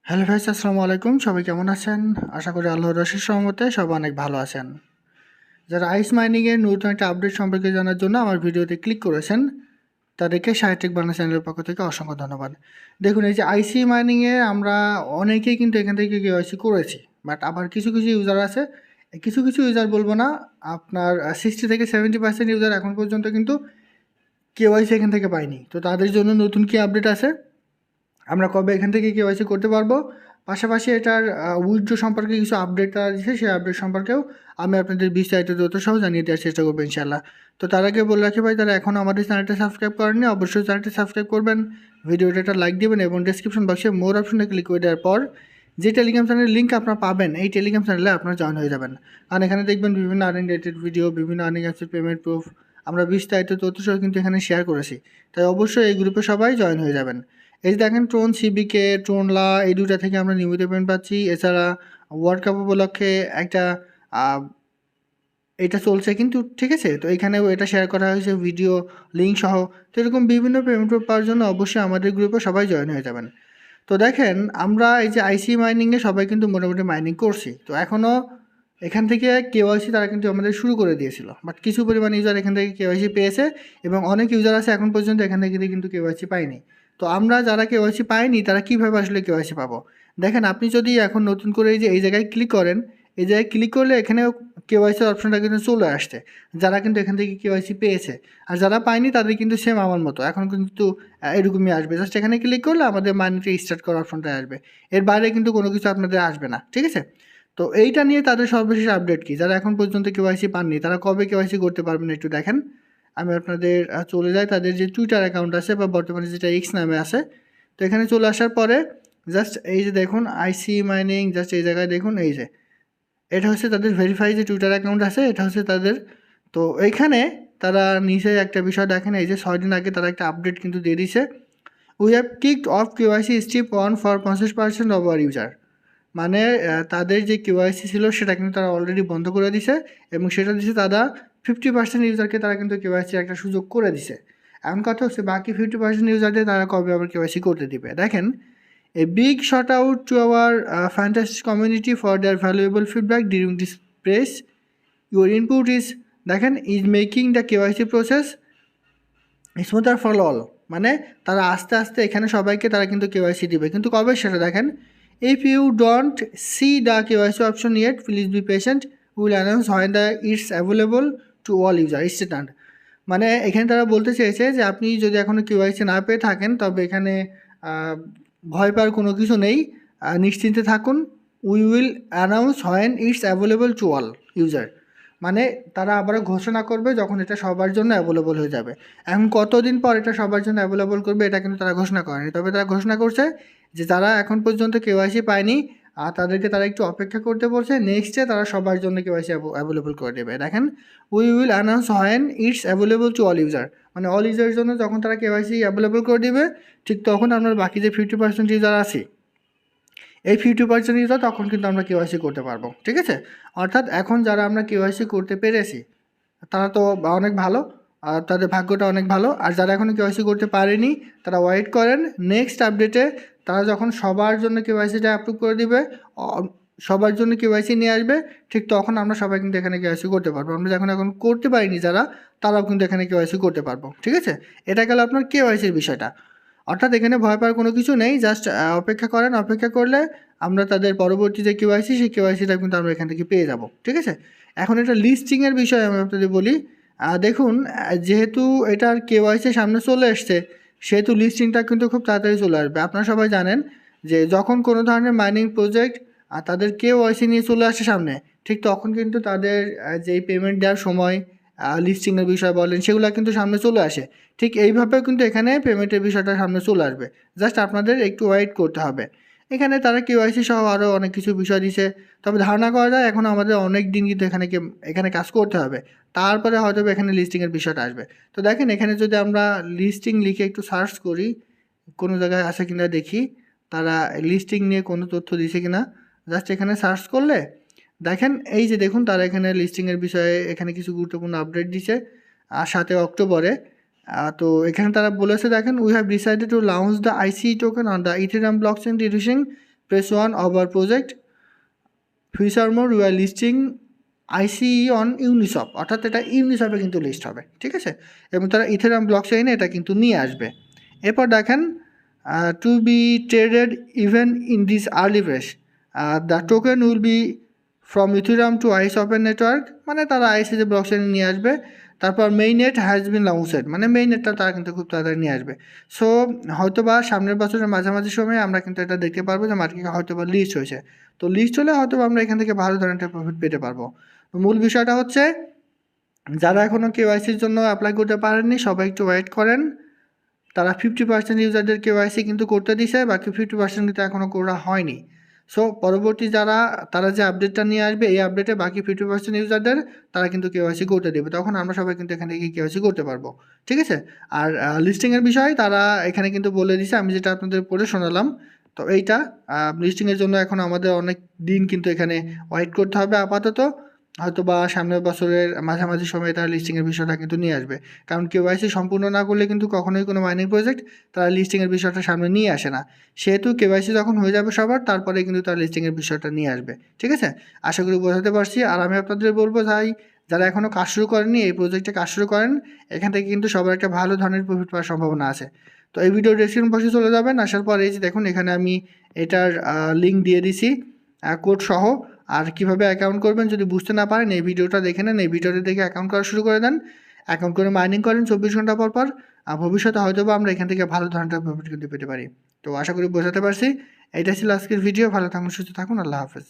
Hello vice, আসসালামু আলাইকুম। সবাই কেমন আছেন? আশা করি আল্লাহর অশেষ রহমতে সবাই অনেক ভালো আছেন। যারা আইস মাইনিংয়ের নতুন একটা আপডেট সম্পর্কে জানার জন্য আমার ভিডিওতে ক্লিক করেছেন, তাদেরকে সাহিত্যিক বাংলা চ্যানেলের পক্ষ থেকে অসংখ্য ধন্যবাদ। দেখুন, এই যে আইসি মাইনিংয়ে আমরা অনেকেই কিন্তু এখান থেকে কেওয়াইসি করেছি, বাট আবার কিছু কিছু ইউজার আছে, কিছু কিছু ইউজার বলবো না, আপনার 60 থেকে 70% ইউজার এখন পর্যন্ত কিন্তু কেওয়াইসি এখান থেকে পায়নি। তো তাদের জন্য নতুন কি আপডেট আছে, আমরা কবে এখান থেকে কেওয়াইসি করতে পারবো, পাশাপাশি এটার উইথড্র সম্পর্কে কিছু আপডেট দিচ্ছে, সেই আপডেট সম্পর্কেও আমি আপনাদের বিস্তারিত তথ্য সহ জানিয়ে দেওয়ার চেষ্টা করবো ইনশাল্লাহ। তো তার আগে বলে রাখি ভাই, তারা এখনও আমাদের চ্যানেলটা সাবস্ক্রাইব করেননি, অবশ্যই চ্যানেলটি সাবস্ক্রাইব করবেন, ভিডিওটা একটা লাইক দেবেন এবং ডেসক্রিপশন বক্সে মোর অপশনে ক্লিক করে দেওয়ার পর যে টেলিগ্রাম চ্যানেলের লিঙ্ক আপনারা পাবেন, এই টেলিগ্রাম চ্যানেলে আপনারা জয়েন হয়ে যাবেন। কারণ এখানে দেখবেন বিভিন্ন আর্নিং রিলেটেড ভিডিও, বিভিন্ন আর্নিং অ্যাপসের পেমেন্ট প্রুফ, আমরা বিস্তারিত তথ্য সহ কিন্তু এখানে শেয়ার করেছি। তাই অবশ্যই এই গ্রুপে সবাই জয়েন হয়ে যাবেন। এই যে দেখেন, ট্রোন সিবিকে, ট্রোনলা, এই দুটা থেকে আমরা নিয়মিত পেমেন্ট পাচ্ছি। এছাড়া ওয়ার্ল্ড কাপ উপলক্ষে একটা এটা চলছে কিন্তু, ঠিক আছে? তো এখানেও এটা শেয়ার করা হয়েছে ভিডিও লিঙ্ক সহ। তো এরকম বিভিন্ন পেমেন্ট পাওয়ার জন্য অবশ্যই আমাদের গ্রুপে সবাই জয়েন হয়ে যাবেন। তো দেখেন, আমরা এই যে আইসি মাইনিংয়ে সবাই কিন্তু মোটামুটি মাইনিং করছি। তো এখনও এখান থেকে কেওয়াইসি তারা কিন্তু আমাদের শুরু করে দিয়েছিল, বাট কিছু পরিমাণ ইউজার এখান থেকে কেওয়াইসি পেয়েছে এবং অনেক ইউজার আছে এখন পর্যন্ত এখান থেকে কিন্তু কেওয়াইসি পায়নি। তো আমরা যারা কেওয়াইসি পাইনি তারা কীভাবে আসলে কেওয়াইসি পাবো? দেখেন, আপনি যদি এখন নতুন করে এই যে এই জায়গায় ক্লিক করেন, এই জায়গায় ক্লিক করলে এখানেও কেওয়াইসির অপশনটা কিন্তু চলে আসছে, যারা কিন্তু এখান থেকে কেওয়াইসি পেয়েছে। আর যারা পায়নি তাদের কিন্তু সেম আমার মতো এখন কিন্তু এরকমই আসবে। জাস্ট এখানে ক্লিক করলে আমাদের মাইনিংটা স্টার্ট করার অপশনটা আসবে, এর বাইরে কিন্তু কোনো কিছু আপনাদের আসবে না, ঠিক আছে? তো এইটা নিয়ে তাদের সর্বশেষ আপডেট কি, যারা এখন পর্যন্ত কেওয়াইসি পাননি তারা কবে কেওয়াইসি করতে পারবেন একটু দেখেন। আমি আপনাদের চলে যাই তাদের যে টুইটার অ্যাকাউন্ট আছে বা বর্তমানে যেটা এক্স নামে আছে। তো এখানে চলে আসার পরে জাস্ট এই যে দেখুন আইসি মাইনিং, জাস্ট এই জায়গায় দেখুন, এই যে এটা হচ্ছে তাদের ভেরিফাই যে টুইটার অ্যাকাউন্ট আছে, এটা হচ্ছে তাদের। তো এইখানে তারা নিচে একটা বিষয় দেখেন, এই যে 6 দিন আগে তারা একটা আপডেট কিন্তু দিয়ে দিছে, we have kicked of KYC step 1 for 50% of our user. মানে তাদের যে কেওয়াইসি ছিল সেটা কিন্তু তারা অলরেডি বন্ধ করে দিছে এবং সেটা দিছে তারা 50% ইউজারকে তারা কিন্তু কেওয়াইসির একটা সুযোগ করে দিছে। এমন কথা হচ্ছে বাকি 50% ইউজারদের তারা কবে আবার কেওয়াইসি করতে দিবে। দেখেন, a big shout out to our fantastic community for their valuable feedback during this press, your input is, দেখেন, is making the KYC process smoother for all. মানে তারা আস্তে আস্তে এখানে সবাইকে তারা কিন্তু কেওয়াইসি দিবে, কিন্তু কবে সেটা দেখেন। If you don't see the KYC option yet, please be patient, will announce when the it's available to all user stand. মানে এখানে তারা বলতে চেয়েছে যে আপনি যদি এখনও কেওয়াইসি না পেয়ে থাকেন তবে এখানে ভয় পাওয়ার কোনো কিছু নেই, নিশ্চিন্তে থাকুন। We will announce when it's available to all user. মানে তারা আবারও ঘোষণা করবে যখন এটা সবার জন্য অ্যাভেলেবল হয়ে যাবে। এখন কতদিন পর এটা সবার জন্য অ্যাভেলেবল করবে এটা কিন্তু তারা ঘোষণা করেনি, তবে তারা ঘোষণা করছে যে যারা এখন পর্যন্ত কেওয়াইসি পায়নি আর তাদেরকে তারা একটু অপেক্ষা করতে বলছে, নেক্সটে তারা সবার জন্য কেওয়াইসি অ্যাভেলেবল করে দেবে। দেখেন, we will announce when it's available to all user, মানে অল ইউজারের জন্য যখন তারা কেওয়াইসি অ্যাভেলেবল করে দিবে, ঠিক তখন আমরা বাকি যে 50% ইউজার আছি, এই 50% ইউজার তখন কিন্তু আমরা কেওয়াইসি করতে পারবো, ঠিক আছে? অর্থাৎ এখন যারা আমরা কেওয়াইসি করতে পেরেছি তারা তো অনেক ভালো, আর তাদের ভাগ্যটা অনেক ভালো। আর যারা এখনও কেওয়াইসি করতে পারেনি তারা ওয়েট করেন, নেক্সট আপডেটে তারা যখন সবার জন্য কেওয়াইসিটা অ্যাপ্রুভ করে দিবে, সবার জন্য কেওয়াইসি নিয়ে আসবে, ঠিক তখন আমরা সবাই কিন্তু এখানে কেওয়াইসি করতে পারবো। আমরা যখন এখন করতে পারিনি যারা, তারাও কিন্তু এখানে কেওয়াইসি করতে পারবো, ঠিক আছে? এটা গেল আপনার কেওয়াইসির বিষয়টা। অর্থাৎ এখানে ভয় পাওয়ার কোনো কিছু নেই, জাস্ট অপেক্ষা করেন, অপেক্ষা করলে আমরা তাদের পরবর্তী যে কেওয়াইসি সেই কেওয়াইসিটা কিন্তু আমরা এখান থেকে পেয়ে যাব, ঠিক আছে? এখন এটা লিস্টিংয়ের বিষয়ে আমি আপনাদের বলি। দেখুন, যেহেতু এটার কেওয়াইসি সামনে চলে এসছে, সেহেতু লিস্টিংটা কিন্তু খুব তাড়াতাড়ি চলে আসবে। আপনারা সবাই জানেন যে যখন কোনো ধরনের মাইনিং প্রজেক্ট তাদের কেওয়াইসি নিয়ে চলে আসে সামনে, ঠিক তখন কিন্তু তাদের যেই পেমেন্ট দেওয়ার সময় লিস্টিংয়ের বিষয় বলেন সেগুলো কিন্তু সামনে চলে আসে। ঠিক এইভাবেও কিন্তু এখানে পেমেন্টের বিষয়টা সামনে চলে আসবে, জাস্ট আপনাদের একটু ওয়েট করতে হবে। এখানে তারা কেওয়াইসি সহ আরও অনেক কিছু বিষয় দিছে, তবে ধারণা করা যায় এখন আমাদের অনেক দিন কিন্তু এখানে কাজ করতে হবে, তারপরে হয়তো এখানে লিস্টিংয়ের বিষয়টা আসবে। তো দেখেন, এখানে যদি আমরা লিস্টিং লিখে একটু সার্চ করি, কোনো জায়গায় আছে কিনা দেখি তারা লিস্টিং নিয়ে কোনো তথ্য দিছে কিনা। জাস্ট এখানে সার্চ করলে দেখেন, এই যে দেখুন তারা এখানে লিস্টিংয়ের বিষয়ে এখানে কিছু গুরুত্বপূর্ণ আপডেট দিছে 7 অক্টোবরে। তো এখানে তারা বলেছে, দেখেন, we have decided to launch the IC token on the Ethereum blockchain reducing press 1 of our project. Furthermore, we are listing ICE on Uniswap, অর্থাৎ এটা ইউনিসপে কিন্তু লিস্ট হবে, ঠিক আছে, এবং তারা ইথেরিয়াম ব্লক চেইনে এটা কিন্তু নিয়ে আসবে। এরপর দেখেন to be traded even in this early phase, the token will be from Ethereum to Ice Open Network, মানে তারা আইসি যে ব্লক চেইনে নিয়ে আসবে। তারপর মেইননেট হ্যাজ বিন লঞ্চড, মানে মেইননেটটা তারা কিন্তু খুব তাড়াতাড়ি নিয়ে আসবে। সো হয়তো বা সামনের বছরের মাঝামাঝি সময়ে আমরা কিন্তু এটা দেখতে পারবো যে মার্কেটে হয়তো বা লিস্ট হয়েছে। তো লিস্ট হলে হয়তো আমরা এখান থেকে ভালো ধরনের প্রফিট পেতে পারবো। মূল বিষয়টা হচ্ছে যারা এখনও কেওয়াইসির জন্য অ্যাপ্লাই করতে পারেননি সবাই একটু ওয়েট করেন। তারা 50% ইউজারদের কেওয়াইসি কিন্তু করতে দিছে, বাকি 50% কিন্তু এখনও করা হয়নি। সো পরবর্তী তারা যে আপডেটটা নিয়ে আসবে এই আপডেটে বাকি 50% ইউজারদের তারা কিন্তু কেওয়াইসি করতে দেবে, তখন আমরা সবাই কিন্তু এখান থেকে কেওয়াইসি করতে পারবো, ঠিক আছে। আর লিস্টিংয়ের বিষয় তারা এখানে কিন্তু বলে দিছে, আমি যেটা আপনাদের পড়ে শোনালাম। তো এইটা লিস্টিংয়ের জন্য এখন আমাদের অনেক দিন কিন্তু এখানে ওয়েট করতে হবে আপাতত, হয়তো বা সামনের বছরের মাঝামাঝি সময়ে তারা লিস্টিংয়ের বিষয়টা কিন্তু নিয়ে আসবে। কারণ কেওয়াইসি সম্পূর্ণ না করলে কিন্তু কখনোই কোনো মাইনিং প্রজেক্ট তারা লিস্টিংয়ের বিষয়টা সামনে নিয়ে আসে না। সেহেতু কেওয়াইসি যখন হয়ে যাবে সবার, তারপরে কিন্তু তারা লিস্টিংয়ের বিষয়টা নিয়ে আসবে, ঠিক আছে। আশা করি বোঝাতে পারছি। আর আমি আপনাদের বলবো যারা এখনও কাজ শুরু করেননি এই প্রজেক্টে কাজ শুরু করেন, এখান থেকে কিন্তু সবার একটা ভালো ধরনের প্রফিট পাওয়ার সম্ভাবনা আছে। তো এই ভিডিও ডেসক্রিপশন বক্সে চলে যাবেন, আসার পর এই যে দেখুন এখানে আমি এটার লিঙ্ক দিয়ে দিছি কোড সহ। আর কীভাবে অ্যাকাউন্ট করবেন যদি বুঝতে না পারেন এই ভিডিওটা দেখে নেন, এই ভিডিওটা দেখে অ্যাকাউন্ট করা শুরু করে দেন, অ্যাকাউন্ট করে মাইনিং করেন 24 ঘন্টা পর পর। ভবিষ্যতে হয়তো বা আমরা এখান থেকে ভালো ধরনের প্রফিট কিন্তু পেতে পারি। তো আশা করি বোঝাতে পারছি। এইটা ছিল আজকের ভিডিও। ভালো থাকুন, সুস্থ থাকুন, আল্লাহ হাফেজ।